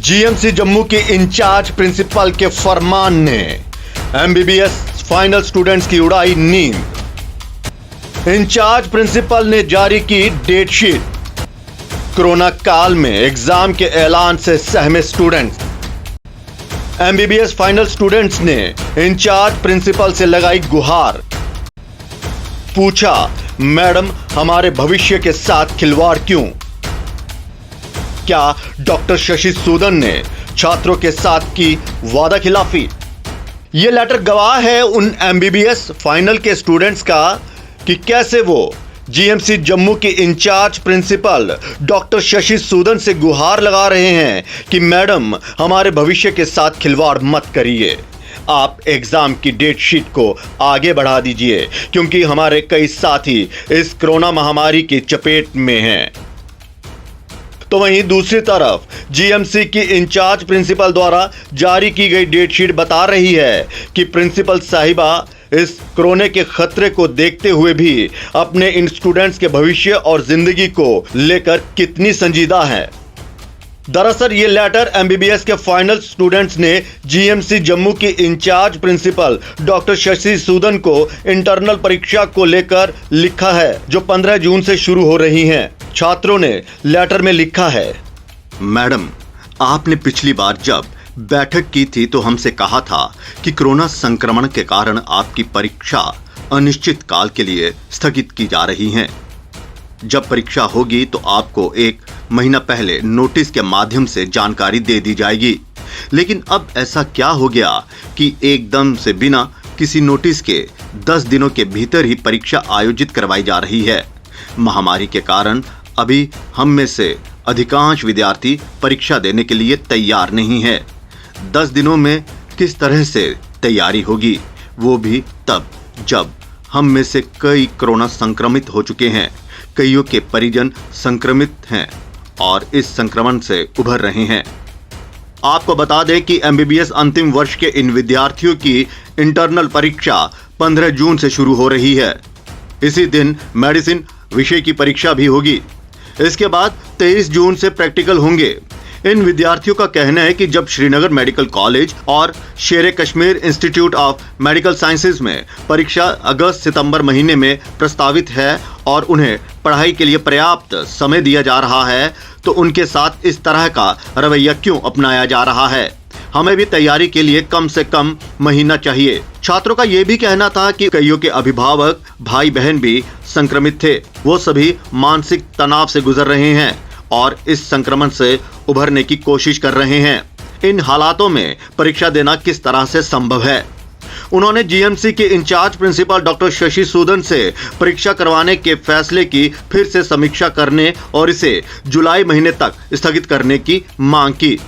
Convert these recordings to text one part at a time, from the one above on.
GMC Jammu के incharge principal के फरमान ने एमबीबीएस फाइनल स्टूडेंट्स की उड़ाई नींद। इंचार्ज प्रिंसिपल ने जारी की डेट शीट। कोरोना काल में एग्जाम के ऐलान से सहमे स्टूडेंट्स। एमबीबीएस फाइनल स्टूडेंट्स ने इंचार्ज प्रिंसिपल से लगाई गुहार। पूछा, मैडम हमारे भविष्य के साथ खिलवाड़ क्यों? क्या डॉक्टर शशि सूदन ने छात्रों के साथ की वादा खिलाफी? यह लेटर गवाह है उन एमबीबीएस फाइनल के स्टूडेंट्स का कि कैसे वो जीएमसी जम्मू के incharge principal doctor Shashi Sudan से गुहार लगा रहे हैं कि मैडम हमारे भविष्य के साथ खिलवाड़ मत करिए, आप एग्जाम की डेट शीट को आगे बढ़ा दीजिए क्योंकि हमारे कई साथी इस कोरोना महामारी की चपेट में हैं। तो वहीं दूसरी तरफ जीएमसी की इंचार्ज प्रिंसिपल द्वारा जारी की गई डेट शीट बता रही है कि प्रिंसिपल साहिबा इस कोरोना के खतरे को देखते हुए भी अपने इन स्टूडेंट्स के भविष्य और जिंदगी को लेकर कितनी संजीदा है। दरअसल ये लेटर एमबीबीएस के फाइनल स्टूडेंट्स ने जीएमसी जम्मू के incharge principal doctor Shashi Sudan को इंटरनल परीक्षा को लेकर लिखा है जो 15 जून से शुरू हो रही हैं। छात्रों ने लेटर में लिखा है, मैडम आपने पिछली बार जब बैठक की थी तो हमसे कहा था कि कोरोना संक्रमण के कारण आपकी परीक्षा अनिश्चित काल के लिए स्थगित की जा रही है। जब परीक्षा होगी तो आपको 1 महीना पहले नोटिस के माध्यम से जानकारी दे दी जाएगी। लेकिन अब ऐसा क्या हो गया कि एकदम से बिना किसी नोटिस के 10 दिनों के भीतर ही परीक्षा आयोजित करवाई जा रही है। महामारी के कारण अभी हम में से अधिकांश विद्यार्थी परीक्षा देने के लिए तैयार नहीं है। 10 दिनों में किस तरह से तैयारी होगी, वो भी तब जब हम में से कई कोरोना संक्रमित हो चुके हैं, कईयों के परिजन संक्रमित हैं और इस संक्रमण से उभर रहे हैं। आपको बता दें कि एमबीबीएस अंतिम वर्ष के इन विद्यार्थियों की इंटरनल परीक्षा 15 जून से शुरू हो रही है। इसी दिन मेडिसिन विषय की परीक्षा भी होगी। इसके बाद 23 जून से प्रैक्टिकल होंगे। इन विद्यार्थियों का कहना है कि जब श्रीनगर मेडिकल कॉलेज और शेर Kashmir institute of medical sciences में परीक्षा अगस्त-सितंबर महीने में प्रस्तावित है और उन्हें पढ़ाई के लिए पर्याप्त समय दिया जा रहा है, तो उनके साथ इस तरह का रवैया क्यों अपनाया जा रहा है? हमें भी तैयारी के लिए कम से कम महीना चाहिए। छात्रों का यह भी कहना था कि कईयों के अभिभावक भाई बहन भी संक्रमित थे, वो सभी मानसिक तनाव से गुजर रहे हैं और इस संक्रमण से उभरने की कोशिश कर रहे हैं। इन हालातों में परीक्षा देना किस तरह से संभव है? उन्होंने जीएमसी के incharge principal doctor Shashi Sudan से परीक्षा करवाने के फैसले की फिर से समीक्षा करने और इसे जुलाई महीने तक स्थगित करने की मांग की।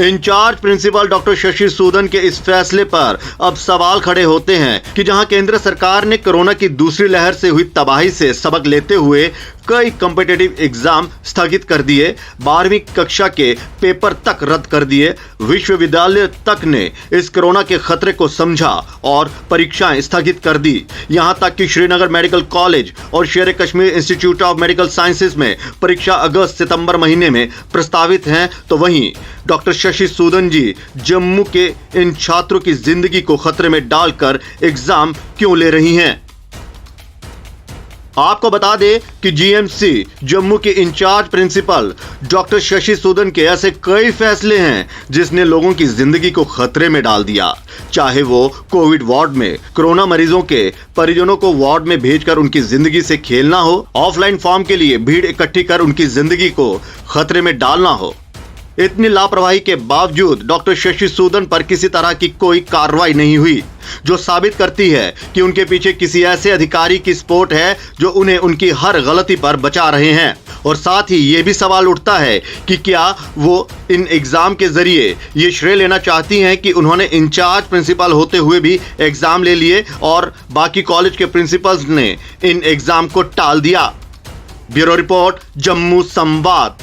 Incharge principal doctor Shashi Sudan के इस फैसले पर अब सवाल खड़े होते हैं कि जहां केंद्र सरकार ने कोरोना की दूसरी लहर से हुई तबाही से सबक लेते हुए कई कॉम्पिटिटिव एग्जाम स्थगित कर दिए, 12वीं कक्षा के पेपर तक रद्द कर दिए, विश्वविद्यालय तक ने इस कोरोना के खतरे को समझा और परीक्षाएं स्थगित कर दी। यहां तक कि श्रीनगर मेडिकल कॉलेज और शेर Kashmir institute of medical sciences में परीक्षा अगस्त-सितंबर महीने में प्रस्तावित हैं। तो वहीं डॉक्टर शशि सूदन जी जम्मू के इन छात्रों की जिंदगी को खतरे में डालकर एग्जाम क्यों ले रही हैं? आपको बता दें कि जीएमसी जम्मू के incharge principal doctor Shashi Sudan के ऐसे कई फैसले हैं जिसने लोगों की जिंदगी को खतरे में डाल दिया। चाहे वो कोविड वार्ड में कोरोना मरीजों के परिजनों को वार्ड में भेजकर उनकी जिंदगी से खेलना हो, ऑफलाइन फॉर्म के लिए भीड़ इकट्ठी कर उनकी जिंदगी को खतरे में डालना हो। इतनी लापरवाही के बावजूद डॉक्टर शशि सूदन पर किसी तरह की कोई कार्रवाई नहीं हुई, जो साबित करती है कि उनके पीछे किसी ऐसे अधिकारी की सपोर्ट है जो उन्हें उनकी हर गलती पर बचा रहे हैं। और साथ ही ये भी सवाल उठता है कि क्या वो इन एग्जाम के जरिए ये श्रेय लेना चाहती हैं कि उन्होंने इंचार्ज प्रिंसिपल होते हुए भी एग्जाम ले लिए और बाकी कॉलेज के प्रिंसिपल्स ने इन एग्जाम को टाल दिया। ब्यूरो रिपोर्ट, जम्मू संवाद।